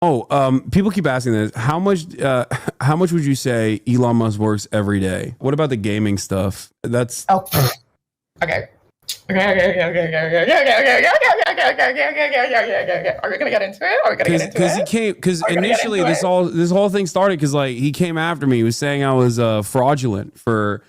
People keep asking this. How much would you say Elon Musk works every day? What about the gaming stuff? That's okay. Are we gonna get into it? Are we gonna get into it? Because he came. Because initially this whole thing started because like he came after me. He was saying I was fraudulent for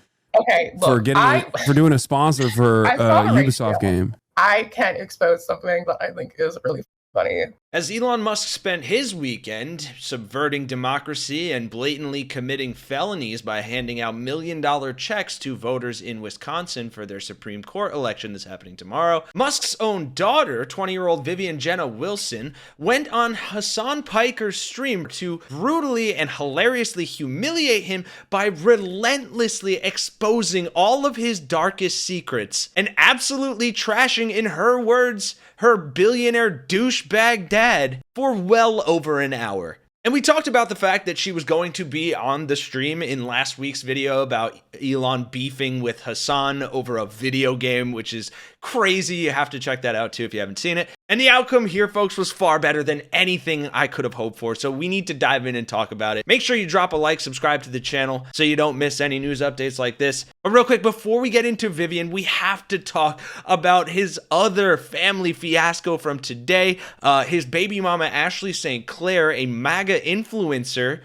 doing a sponsor for a Ubisoft game. I can't expose something that I think is really funny. As Elon Musk spent his weekend subverting democracy and blatantly committing felonies by handing out $1 million checks to voters in Wisconsin for their Supreme Court election that's happening tomorrow, Musk's own daughter, 20-year-old Vivian Wilson, went on Hasan Piker's stream to brutally and hilariously humiliate him by relentlessly exposing all of his darkest secrets and absolutely trashing, in her words, her billionaire douchebag dad for well over an hour. And we talked about the fact that she was going to be on the stream in last week's video about Elon beefing with Hasan over a video game, which is crazy. You have to check that out too if you haven't seen it. And the outcome here, folks, was far better than anything I could have hoped for. So we need to dive in and talk about it. Make sure you drop a like, subscribe to the channel so you don't miss any news updates like this. But real quick, before we get into Vivian, we have to talk about his other family fiasco from today. His baby mama, Ashley St. Clair, a MAGA influencer,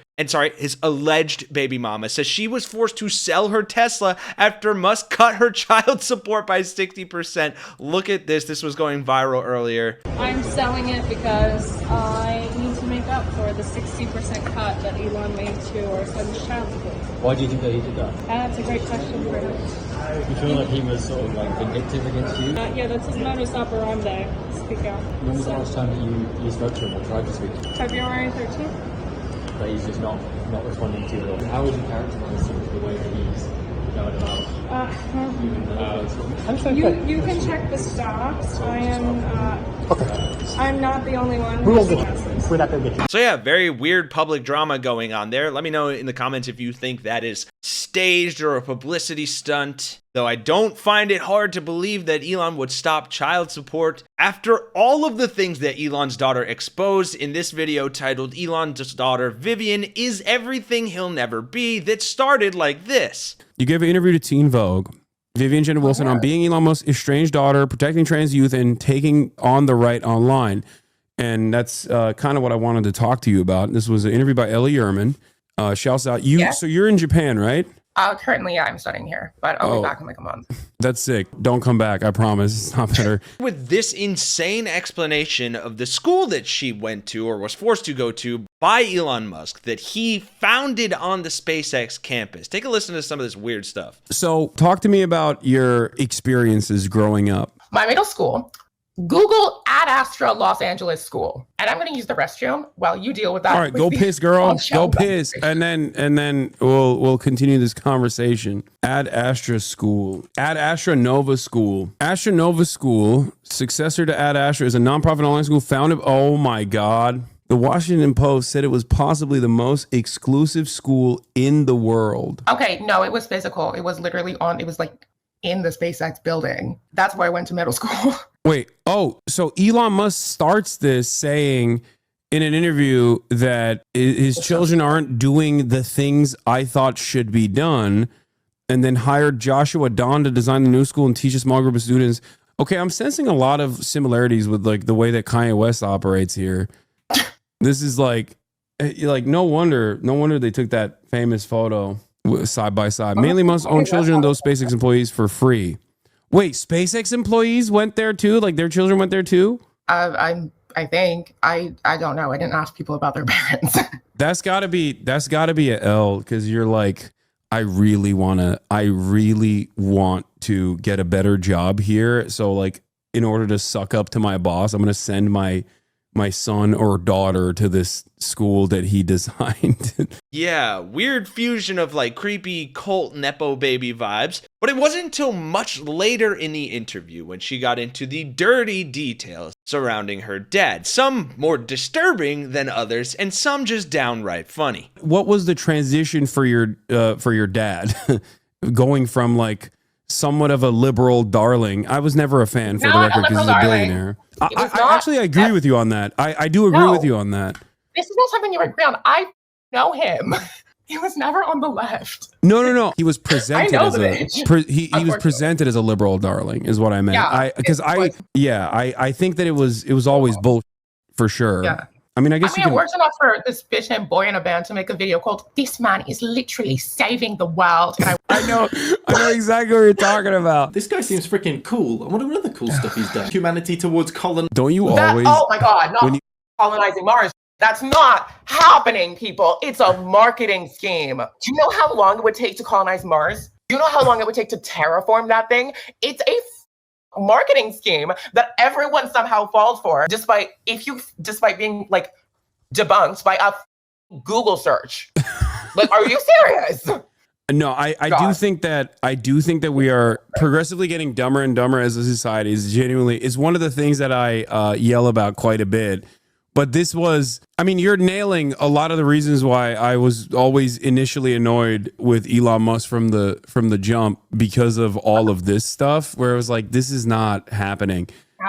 his alleged baby mama, says she was forced to sell her Tesla after Musk cut her child support by 60%. Look at this. This was going viral earlier. I'm selling it because I need to make up for the 60% cut that Elon made to our son's child support. Why do you think that he did that? That's a great question for him. You feel like he was sort of like vindictive against you? Yeah, that's his modus operandi. Speak out. When was the last time that you spoke to him or tried to speak to him? February 13th. But he's just not responding to you at all. How would you characterize sort of the way that he's going about you can check the stocks. I am I'm not the only one. We're not going to get you. So yeah, very weird public drama going on there. Let me know in the comments if you think that is staged or a publicity stunt. Though I don't find it hard to believe that Elon would stop child support after all of the things that Elon's daughter exposed in this video titled Elon's daughter Vivian is everything he'll never be, that started like this. You gave an interview to Teen Vogue. Vivian Wilson on being Elon Musk's estranged daughter, protecting trans youth, and taking on the right online. And that's kind of what I wanted to talk to you about. This was an interview by Ellie Ehrman. Shouts out. So you're in Japan, right? Currently, I'm studying here, but I'll be back in like a month. That's sick. Don't come back. I promise. It's not better. With this insane explanation of the school that she went to or was forced to go to by Elon Musk that he founded on the SpaceX campus. Take a listen to some of this weird stuff. So talk to me about your experiences growing up. My middle school, Google Ad Astra Los Angeles School. And I'm going to use the restroom while you deal with that. All right, go piss, girl. Go piss. And then we'll continue this conversation. Ad Astra School. Ad Astra Nova School. Astra Nova School, successor to Ad Astra, is a nonprofit online school founded. Oh my God. The Washington Post said it was possibly the most exclusive school in the world. Okay, no, it was physical. It was literally it was like in the SpaceX building. That's where I went to middle school. Wait, so Elon Musk starts this saying in an interview that his children aren't doing the things I thought should be done, and then hired Joshua Don to design the new school and teach a small group of students. Okay, I'm sensing a lot of similarities with like the way that Kanye West operates here. This is like no wonder they took that famous photo side by side. Mainly Musk's own children and those SpaceX employees for free. Wait, SpaceX employees went there too? Like their children went there too? I think. I don't know. I didn't ask people about their parents. That's gotta be a L, because you're like, I really want to get a better job here. So like, in order to suck up to my boss, I'm gonna send my son or daughter to this school that he designed. Yeah, weird fusion of like creepy cult Nepo baby vibes. But it wasn't until much later in the interview when she got into the dirty details surrounding her dad. Some more disturbing than others, and some just downright funny. What was the transition for your dad? Going from like somewhat of a liberal darling. I was never a fan, for the record, because he's a billionaire. I agree with you on that. I do agree with you on that. this is not something you agree on. I know him. He was never on the left. No. He was presented I know as the a age, he was unfortunately. presented as a liberal darling, is what I meant. Yeah, I think that it was always bullshit for sure. Yeah. I mean, I guess you it can. works enough for this bitch named Boy in a Band to make a video called "This Man is Literally Saving the World." And I know exactly what you're talking about. This guy seems freaking cool. I wonder what other cool stuff he's done. Humanity towards colon. Don't you that, always? oh my God, not colonizing Mars. That's not happening, people. It's a marketing scheme. Do you know how long it would take to colonize Mars? Do you know how long it would take to terraform that thing? It's a marketing scheme that everyone somehow falls for, despite being like debunked by a Google search. Like, are you serious? No, I do think that we are progressively getting dumber and dumber as a society. Is one of the things that I yell about quite a bit. But this was, I mean, you're nailing a lot of the reasons why I was always initially annoyed with Elon Musk from the jump, because of all of this stuff where it was like, this is not happening.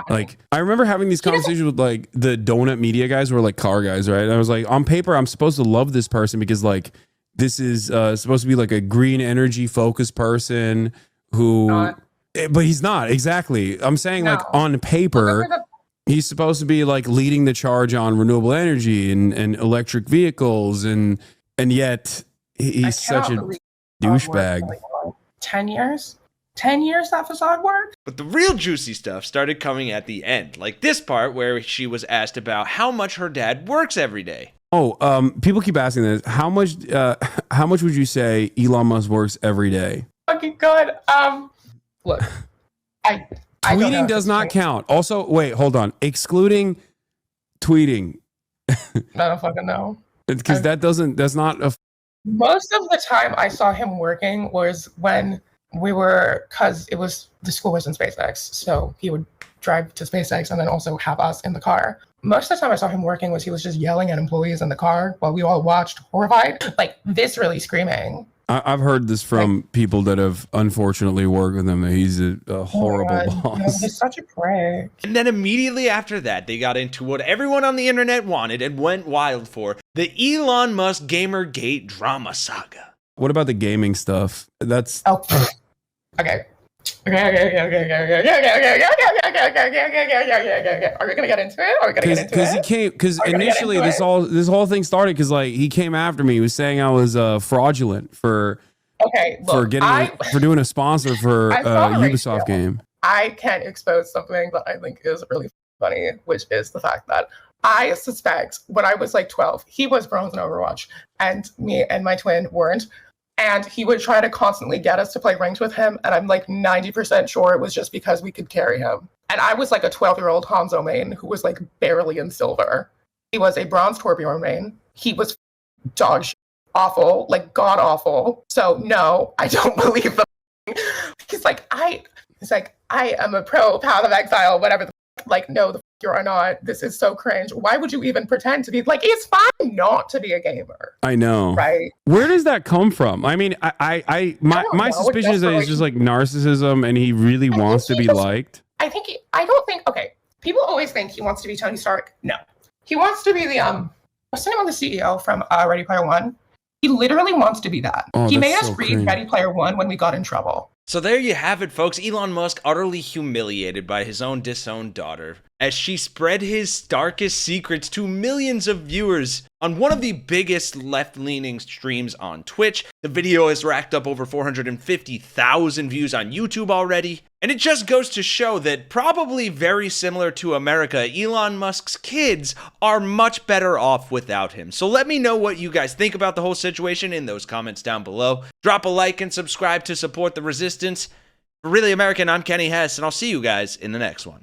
Like, I remember having these conversations with like the donut media guys who were like car guys, right? And I was like, on paper, I'm supposed to love this person because like, this is supposed to be like a green energy focused person who, but he's not. Exactly. I'm saying like on paper, he's supposed to be like leading the charge on renewable energy and electric vehicles, and yet he's such a douchebag. 10 years? 10 years that facade worked? But the real juicy stuff started coming at the end, like this part where she was asked about how much her dad works every day. Oh, people keep asking this. How much would you say Elon Musk works every day? Fucking good. Look, I don't know tweeting does not count. Also, wait, hold on. Excluding tweeting. I don't fucking know. Because that's not a. Most of the time I saw him working was when because the school was in SpaceX. So he would drive to SpaceX and then also have us in the car. Most of the time I saw him working was he was just yelling at employees in the car while we all watched horrified, like viscerally screaming. I've heard this from people that have unfortunately worked with him, that he's a horrible boss. No, he's such a prick. And then immediately after that, they got into what everyone on the internet wanted and went wild for, the Elon Musk Gamergate drama saga. What about the gaming stuff? That's okay. Are we gonna get into it? Because initially this whole thing started because like he came after me. He was saying I was fraudulent for doing a sponsor for a Ubisoft game. I can expose something that I think is really funny, which is the fact that I suspect when I was like 12, he was bronze in Overwatch, and me and my twin weren't. And he would try to constantly get us to play ranked with him. And I'm like 90% sure it was just because we could carry him. And I was like a 12-year-old Hanzo main who was like barely in silver. He was a bronze Torbjorn main. He was dog shit, awful, like god awful. So no, I don't believe them. He's like, I am a pro Path of Exile, whatever. Like, no, the you are not. This is so cringe. Why would you even pretend to be like? It's fine not to be a gamer. I know, right? Where does that come from? I mean, my suspicion is that it's just like narcissism, and he really wants to be liked. I don't think. Okay, people always think he wants to be Tony Stark. No, he wants to be the what's the name of the CEO from Ready Player One? He literally wants to be that. Oh, he made us read Ready Player One when we got in trouble. So there you have it, folks. Elon Musk utterly humiliated by his own disowned daughter as she spread his darkest secrets to millions of viewers on one of the biggest left-leaning streams on Twitch. The video has racked up over 450,000 views on YouTube already. And it just goes to show that, probably very similar to America, Elon Musk's kids are much better off without him. So let me know what you guys think about the whole situation in those comments down below. Drop a like and subscribe to support the resistance. For Really American, I'm Kenny Hesse, and I'll see you guys in the next one.